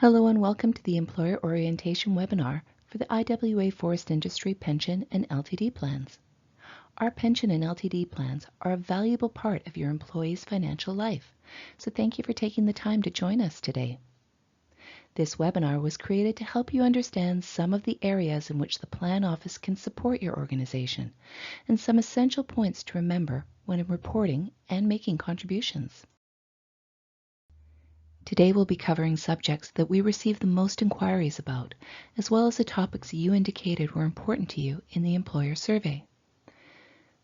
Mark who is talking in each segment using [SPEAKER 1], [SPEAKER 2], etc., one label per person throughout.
[SPEAKER 1] Hello and welcome to the Employer Orientation webinar for the IWA Forest Industry Pension and LTD plans. Our pension and LTD plans are a valuable part of your employee's financial life, so thank you for taking the time to join us today. This webinar was created to help you understand some of the areas in which the plan office can support your organization and some essential points to remember when reporting and making contributions. Today we'll be covering subjects that we receive the most inquiries about, as well as the topics you indicated were important to you in the employer survey,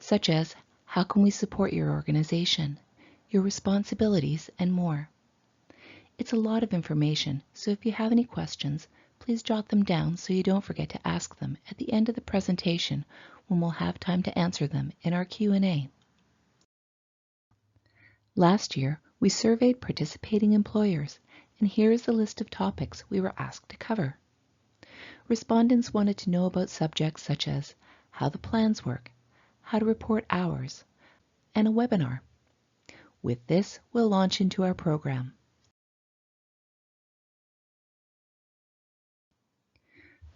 [SPEAKER 1] such as how can we support your organization, your responsibilities, and more. It's a lot of information, so if you have any questions, please jot them down so you don't forget to ask them at the end of the presentation when we'll have time to answer them in our Q&A. Last year, we surveyed participating employers, and here is the list of topics we were asked to cover. Respondents wanted to know about subjects such as how the plans work, how to report hours, and a webinar. With this, we'll launch into our program.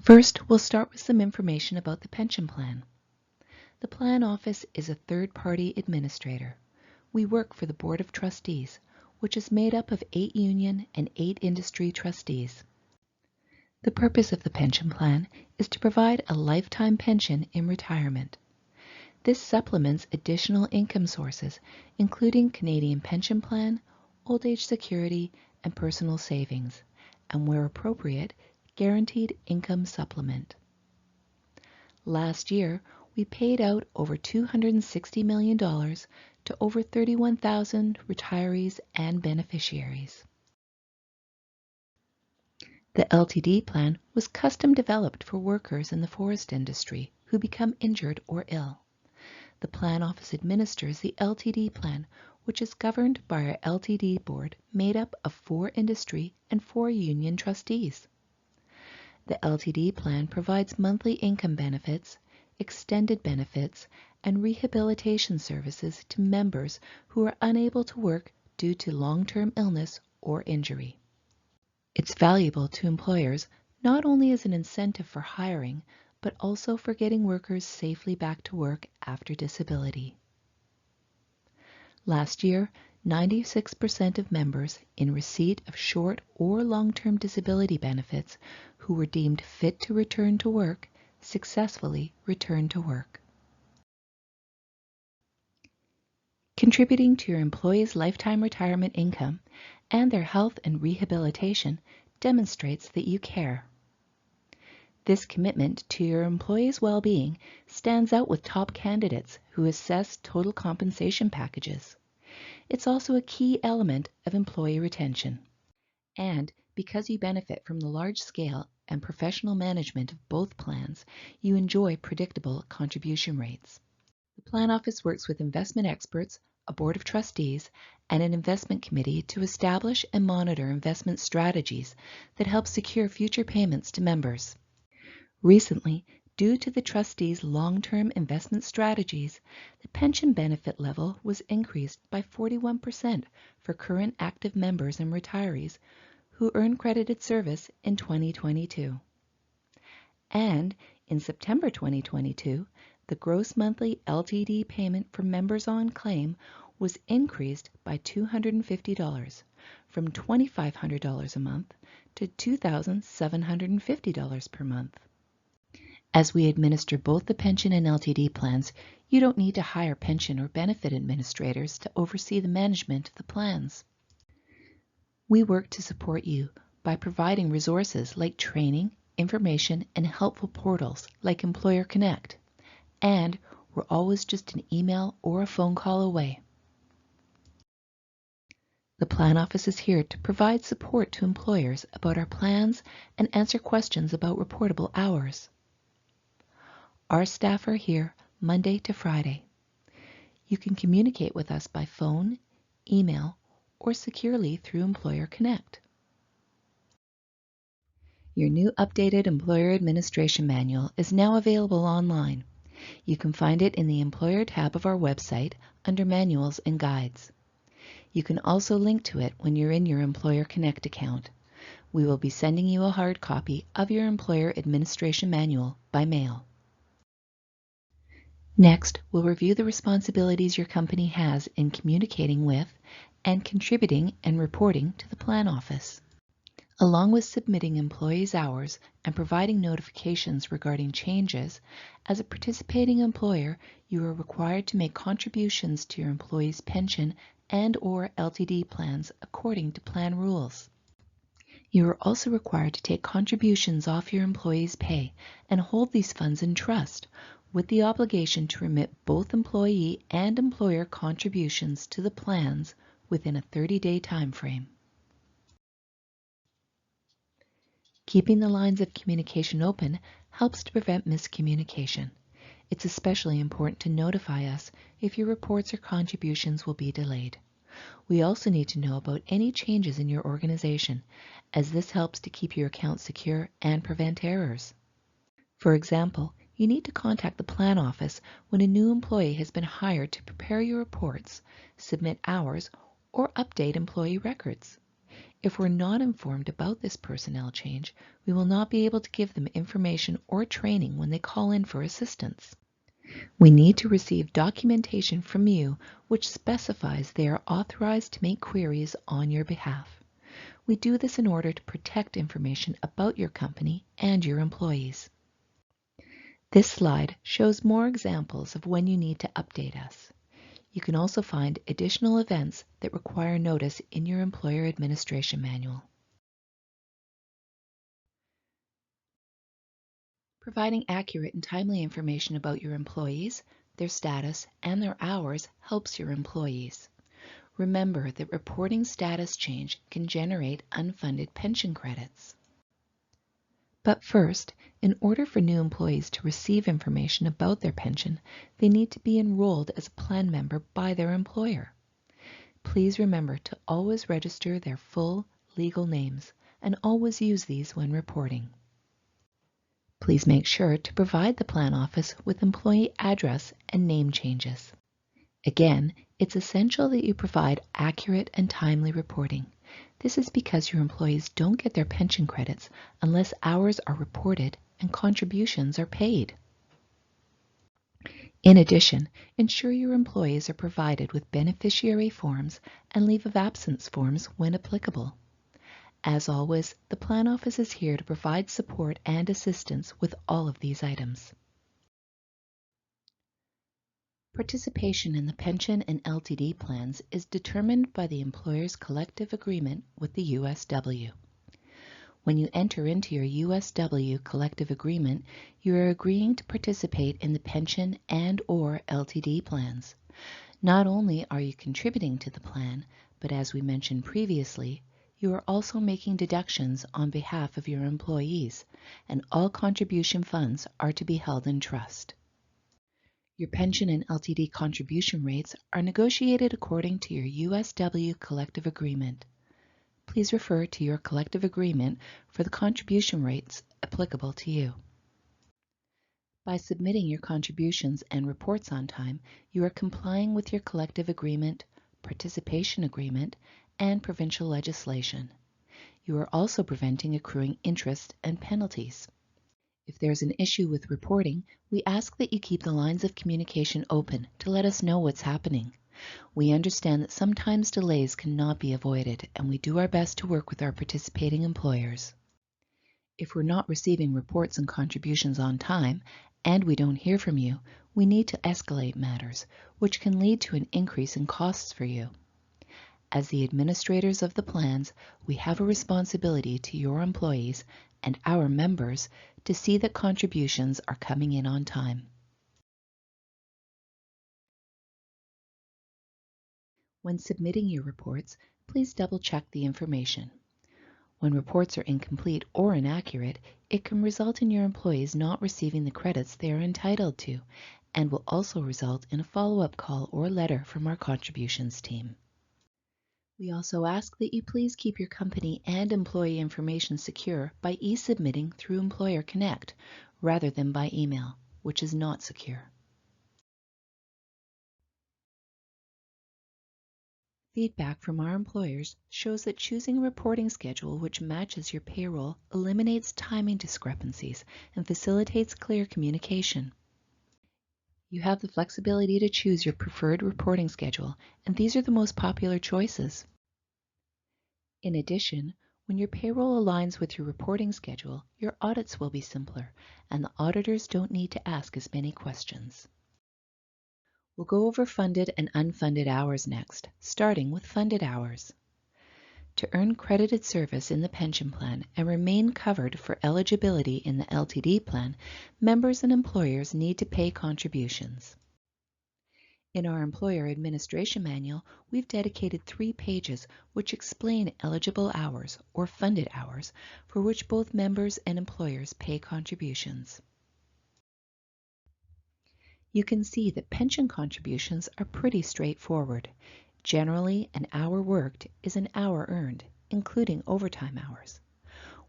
[SPEAKER 1] First, we'll start with some information about the pension plan. The plan office is a third-party administrator. We work for the Board of Trustees, which is made up of 8 union and 8 industry trustees. The purpose of the pension plan is to provide a lifetime pension in retirement. This supplements additional income sources, including Canadian Pension Plan, Old Age Security, and personal savings, and where appropriate, Guaranteed Income Supplement. Last year, we paid out over $260 million to over 31,000 retirees and beneficiaries. The LTD plan was custom developed for workers in the forest industry who become injured or ill. The plan office administers the LTD plan, which is governed by our LTD board made up of 4 industry and 4 union trustees. The LTD plan provides monthly income benefits, extended benefits, and rehabilitation services to members who are unable to work due to long-term illness or injury. It's valuable to employers not only as an incentive for hiring, but also for getting workers safely back to work after disability. Last year, 96% of members in receipt of short or long-term disability benefits who were deemed fit to return to work successfully returned to work. Contributing to your employees' lifetime retirement income and their health and rehabilitation demonstrates that you care. This commitment to your employees' well-being stands out with top candidates who assess total compensation packages. It's also a key element of employee retention. And because you benefit from the large scale and professional management of both plans, you enjoy predictable contribution rates. The plan office works with investment experts, a board of trustees, and an investment committee to establish and monitor investment strategies that help secure future payments to members. Recently, due to the trustees' long-term investment strategies, the pension benefit level was increased by 41% for current active members and retirees who earn credited service in 2022. And in September 2022, the gross monthly LTD payment for members on claim was increased by $250 from $2,500 a month to $2,750 per month. As we administer both the pension and LTD plans, you don't need to hire pension or benefit administrators to oversee the management of the plans. We work to support you by providing resources like training, information, and helpful portals like EmployerConnect. And we're always just an email or a phone call away. The plan office is here to provide support to employers about our plans and answer questions about reportable hours. Our staff are here Monday to Friday. You can communicate with us by phone, email, or securely through EmployerConnect. Your new updated Employer Administration Manual is now available online. You can find it in the Employer tab of our website under Manuals and Guides. You can also link to it when you're in your EmployerConnect account. We will be sending you a hard copy of your Employer Administration Manual by mail. Next, we'll review the responsibilities your company has in communicating with and contributing and reporting to the Plan Office. Along with submitting employees' hours and providing notifications regarding changes, as a participating employer, you are required to make contributions to your employees' pension and/or LTD plans according to plan rules. You are also required to take contributions off your employees' pay and hold these funds in trust, with the obligation to remit both employee and employer contributions to the plans within a 30-day time frame. Keeping the lines of communication open helps to prevent miscommunication. It's especially important to notify us if your reports or contributions will be delayed. We also need to know about any changes in your organization, as this helps to keep your account secure and prevent errors. For example, you need to contact the Plan Office when a new employee has been hired to prepare your reports, submit hours, or update employee records. If we're not informed about this personnel change, we will not be able to give them information or training when they call in for assistance. We need to receive documentation from you which specifies they are authorized to make queries on your behalf. We do this in order to protect information about your company and your employees. This slide shows more examples of when you need to update us. You can also find additional events that require notice in your Employer Administration Manual. Providing accurate and timely information about your employees, their status, and their hours helps your employees. Remember that reporting status change can generate unfunded pension credits. But first, in order for new employees to receive information about their pension, they need to be enrolled as a plan member by their employer. Please remember to always register their full legal names and always use these when reporting. Please make sure to provide the Plan Office with employee address and name changes. Again, it's essential that you provide accurate and timely reporting. This is because your employees don't get their pension credits unless hours are reported and contributions are paid. In addition, ensure your employees are provided with beneficiary forms and leave of absence forms when applicable. As always, the Plan Office is here to provide support and assistance with all of these items. Participation in the pension and LTD plans is determined by the employer's collective agreement with the USW. When you enter into your USW collective agreement, you are agreeing to participate in the pension and/or LTD plans. Not only are you contributing to the plan, but as we mentioned previously, you are also making deductions on behalf of your employees, and all contribution funds are to be held in trust. Your pension and LTD contribution rates are negotiated according to your USW collective agreement. Please refer to your collective agreement for the contribution rates applicable to you. By submitting your contributions and reports on time, you are complying with your collective agreement, participation agreement, and provincial legislation. You are also preventing accruing interest and penalties. If there's an issue with reporting, we ask that you keep the lines of communication open to let us know what's happening. We understand that sometimes delays cannot be avoided, and we do our best to work with our participating employers. If we're not receiving reports and contributions on time, and we don't hear from you, we need to escalate matters, which can lead to an increase in costs for you. As the administrators of the plans, we have a responsibility to your employees and our members to see that contributions are coming in on time. When submitting your reports, please double-check the information. When reports are incomplete or inaccurate, it can result in your employees not receiving the credits they are entitled to, and will also result in a follow-up call or letter from our contributions team. We also ask that you please keep your company and employee information secure by e-submitting through EmployerConnect rather than by email, which is not secure. Feedback from our employers shows that choosing a reporting schedule which matches your payroll eliminates timing discrepancies and facilitates clear communication. You have the flexibility to choose your preferred reporting schedule, and these are the most popular choices. In addition, when your payroll aligns with your reporting schedule, your audits will be simpler, and the auditors don't need to ask as many questions. We'll go over funded and unfunded hours next, starting with funded hours. To earn credited service in the pension plan and remain covered for eligibility in the LTD plan, members and employers need to pay contributions. In our Employer Administration Manual, we've dedicated 3 pages which explain eligible hours, or funded hours, for which both members and employers pay contributions. You can see that pension contributions are pretty straightforward. Generally, an hour worked is an hour earned, including overtime hours.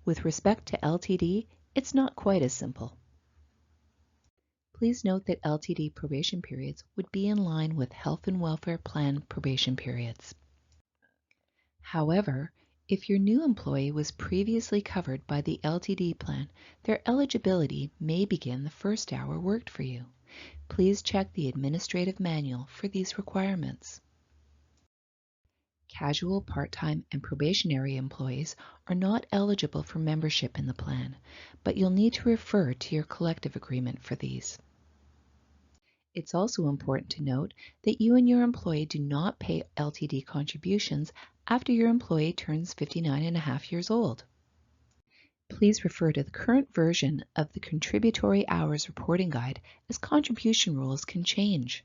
[SPEAKER 1] With respect to LTD, it's not quite as simple. Please note that LTD probation periods would be in line with Health and Welfare Plan probation periods. However, if your new employee was previously covered by the LTD plan, their eligibility may begin the first hour worked for you. Please check the administrative manual for these requirements. Casual, part-time, and probationary employees are not eligible for membership in the plan, but you'll need to refer to your collective agreement for these. It's also important to note that you and your employee do not pay LTD contributions after your employee turns 59.5 years old. Please refer to the current version of the Contributory Hours Reporting Guide, as contribution rules can change.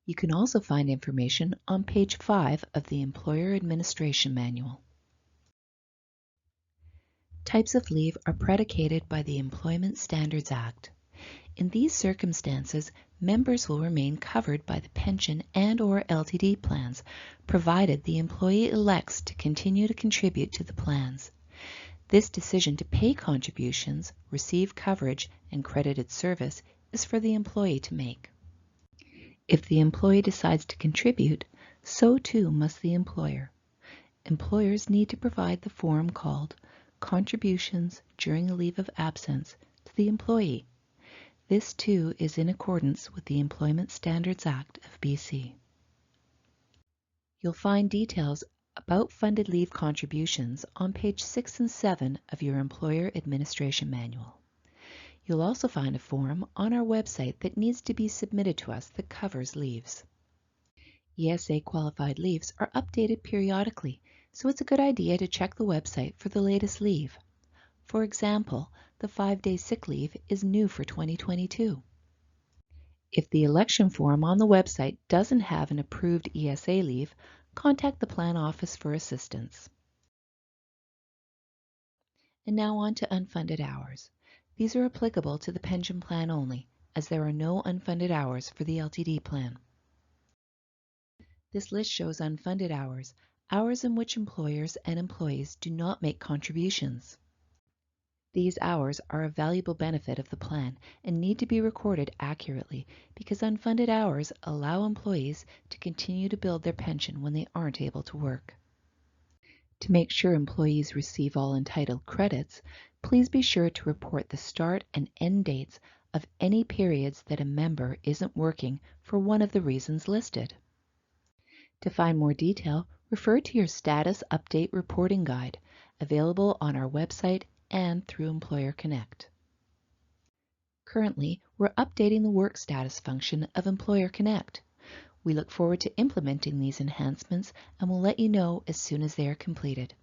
[SPEAKER 1] You can also find information on page 5 of the Employer Administration Manual. Types of leave are predicated by the Employment Standards Act. In these circumstances, members will remain covered by the pension and/or LTD plans, provided the employee elects to continue to contribute to the plans. This decision to pay contributions, receive coverage, and credited service is for the employee to make. If the employee decides to contribute, so too must the employer. Employers need to provide the form called Contributions During a Leave of Absence to the employee. This too is in accordance with the Employment Standards Act of BC. You'll find details about funded leave contributions on page 6 and 7 of your Employer Administration Manual. You'll also find a form on our website that needs to be submitted to us that covers leaves. ESA qualified leaves are updated periodically, so it's a good idea to check the website for the latest leave. For example, the 5-day sick leave is new for 2022. If the election form on the website doesn't have an approved ESA leave, contact the plan office for assistance. And now on to unfunded hours. These are applicable to the pension plan only, as there are no unfunded hours for the LTD plan. This list shows unfunded hours, hours in which employers and employees do not make contributions. These hours are a valuable benefit of the plan and need to be recorded accurately because unfunded hours allow employees to continue to build their pension when they aren't able to work. To make sure employees receive all entitled credits, please be sure to report the start and end dates of any periods that a member isn't working for one of the reasons listed. To find more detail, refer to your Status Update Reporting Guide, available on our website and through EmployerConnect. Currently, we're updating the work status function of EmployerConnect. We look forward to implementing these enhancements and will let you know as soon as they are completed.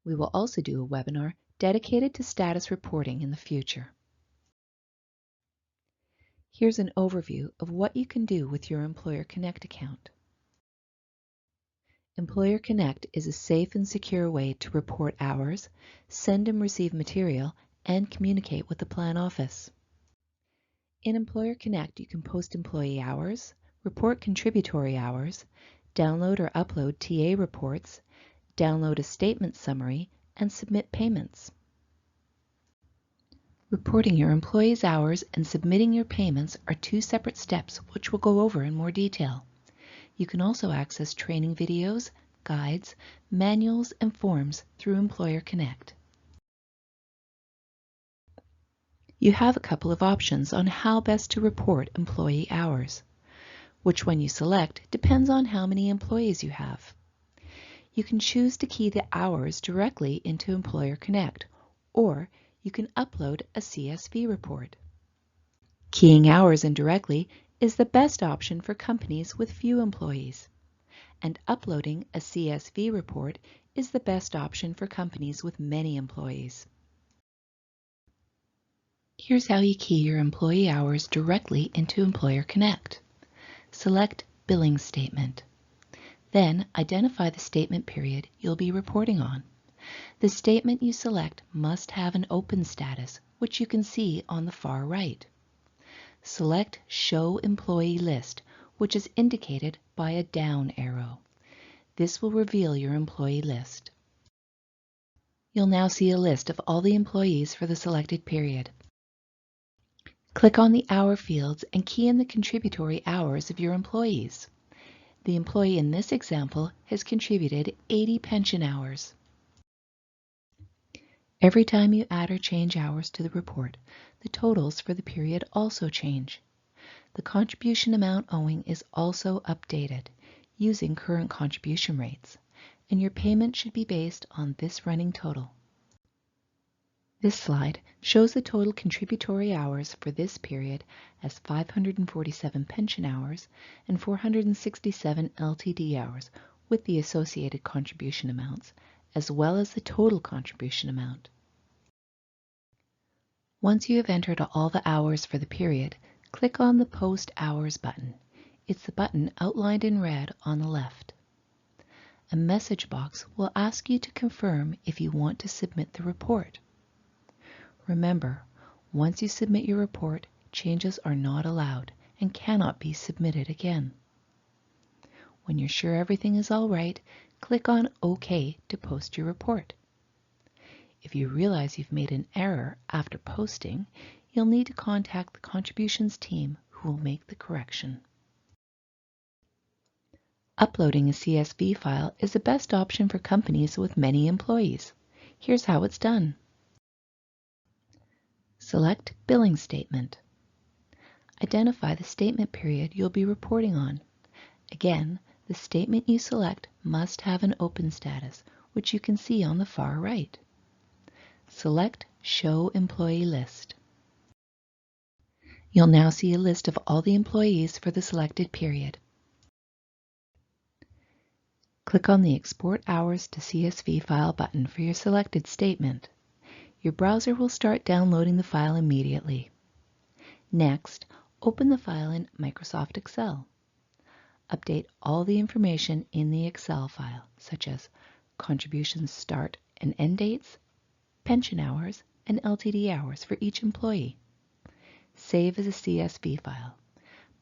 [SPEAKER 1] We will also do a webinar dedicated to status reporting in the future. Here's an overview of what you can do with your EmployerConnect account. EmployerConnect is a safe and secure way to report hours, send and receive material, and communicate with the plan office. In EmployerConnect, you can post employee hours, report contributory hours, download or upload TA reports, download a statement summary, and submit payments. Reporting your employees' hours and submitting your payments are 2 separate steps which we'll go over in more detail. You can also access training videos, guides, manuals, and forms through EmployerConnect. You have a couple of options on how best to report employee hours. Which one you select depends on how many employees you have. You can choose to key the hours directly into EmployerConnect, or you can upload a CSV report. Keying hours in directly is the best option for companies with few employees, and uploading a CSV report is the best option for companies with many employees. Here's how you key your employee hours directly into EmployerConnect. Select Billing Statement. Then identify the statement period you'll be reporting on. The statement you select must have an open status, which you can see on the far right. Select Show Employee List, which is indicated by a down arrow. This will reveal your employee list. You'll now see a list of all the employees for the selected period. Click on the hour fields and key in the contributory hours of your employees. The employee in this example has contributed 80 pension hours. Every time you add or change hours to the report, the totals for the period also change. The contribution amount owing is also updated using current contribution rates, and your payment should be based on this running total. This slide shows the total contributory hours for this period as 547 pension hours and 467 LTD hours with the associated contribution amounts, as well as the total contribution amount. Once you have entered all the hours for the period, click on the Post Hours button. It's the button outlined in red on the left. A message box will ask you to confirm if you want to submit the report. Remember, once you submit your report, changes are not allowed and cannot be submitted again. When you're sure everything is all right, click on OK to post your report. If you realize you've made an error after posting, you'll need to contact the contributions team who will make the correction. Uploading a CSV file is the best option for companies with many employees. Here's how it's done. Select Billing Statement. Identify the statement period you'll be reporting on. Again, the statement you select must have an open status, which you can see on the far right. Select Show Employee List. You'll now see a list of all the employees for the selected period. Click on the Export Hours to CSV File button for your selected statement. Your browser will start downloading the file immediately. Next, open the file in Microsoft Excel. Update all the information in the Excel file, such as contributions start and end dates, pension hours, and LTD hours for each employee. Save as a CSV file,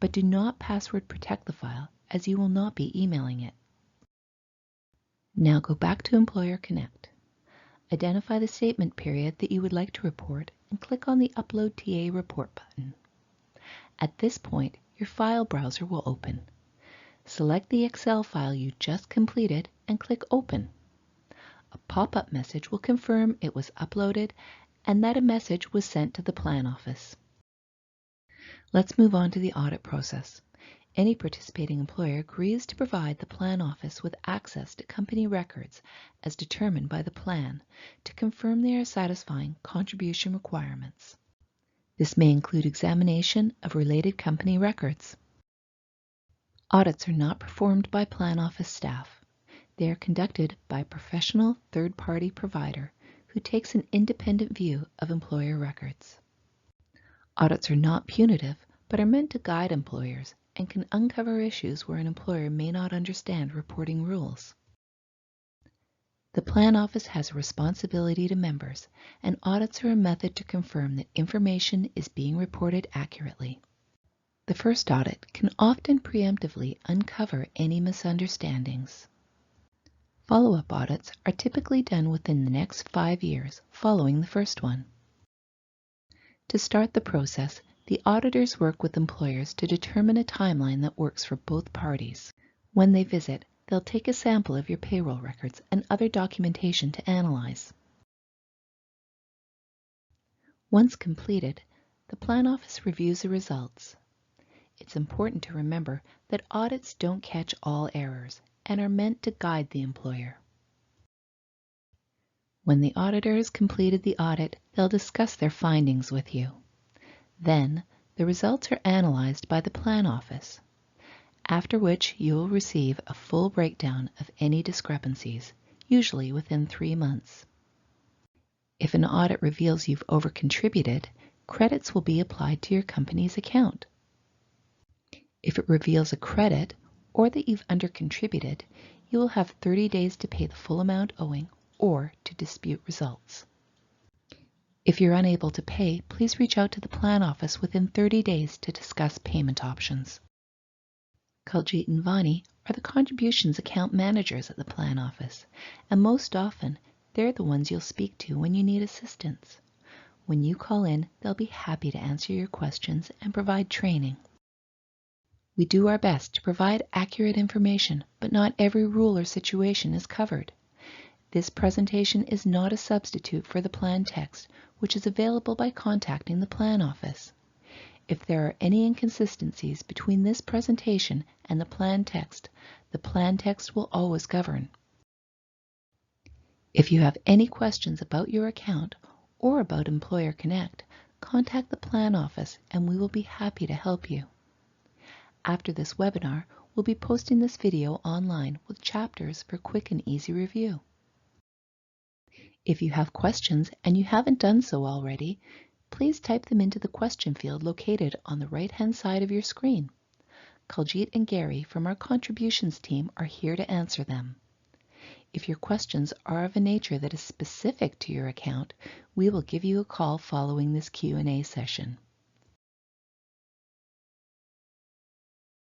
[SPEAKER 1] but do not password protect the file as you will not be emailing it. Now go back to EmployerConnect. Identify the statement period that you would like to report and click on the Upload TA Report button. At this point, your file browser will open. Select the Excel file you just completed and click Open. A pop-up message will confirm it was uploaded and that a message was sent to the plan office. Let's move on to the audit process. Any participating employer agrees to provide the plan office with access to company records as determined by the plan to confirm they are satisfying contribution requirements. This may include examination of related company records. Audits are not performed by plan office staff. They are conducted by a professional third-party provider who takes an independent view of employer records. Audits are not punitive, but are meant to guide employers and can uncover issues where an employer may not understand reporting rules. The plan office has a responsibility to members, and audits are a method to confirm that information is being reported accurately. The first audit can often preemptively uncover any misunderstandings. Follow-up audits are typically done within the next 5 years following the first one. To start the process, the auditors work with employers to determine a timeline that works for both parties. When they visit, they'll take a sample of your payroll records and other documentation to analyze. Once completed, the plan office reviews the results. It's important to remember that audits don't catch all errors and are meant to guide the employer. When the auditor has completed the audit, they'll discuss their findings with you. Then, the results are analyzed by the plan office, after which you will receive a full breakdown of any discrepancies, usually within 3 months. If an audit reveals you've overcontributed, credits will be applied to your company's account. If it reveals a credit or that you've undercontributed, you will have 30 days to pay the full amount owing or to dispute results. If you're unable to pay, please reach out to the plan office within 30 days to discuss payment options. Kaljit and Vani are the contributions account managers at the plan office, and most often they're the ones you'll speak to when you need assistance. When you call in, they'll be happy to answer your questions and provide training. We do our best to provide accurate information, but not every rule or situation is covered. This presentation is not a substitute for the plan text, which is available by contacting the plan office. If there are any inconsistencies between this presentation and the plan text will always govern. If you have any questions about your account or about EmployerConnect, contact the plan office and we will be happy to help you. After this webinar, we'll be posting this video online with chapters for quick and easy review. If you have questions and you haven't done so already, please type them into the question field located on the right-hand side of your screen. Kaljit and Gary from our contributions team are here to answer them. If your questions are of a nature that is specific to your account, we will give you a call following this Q&A session.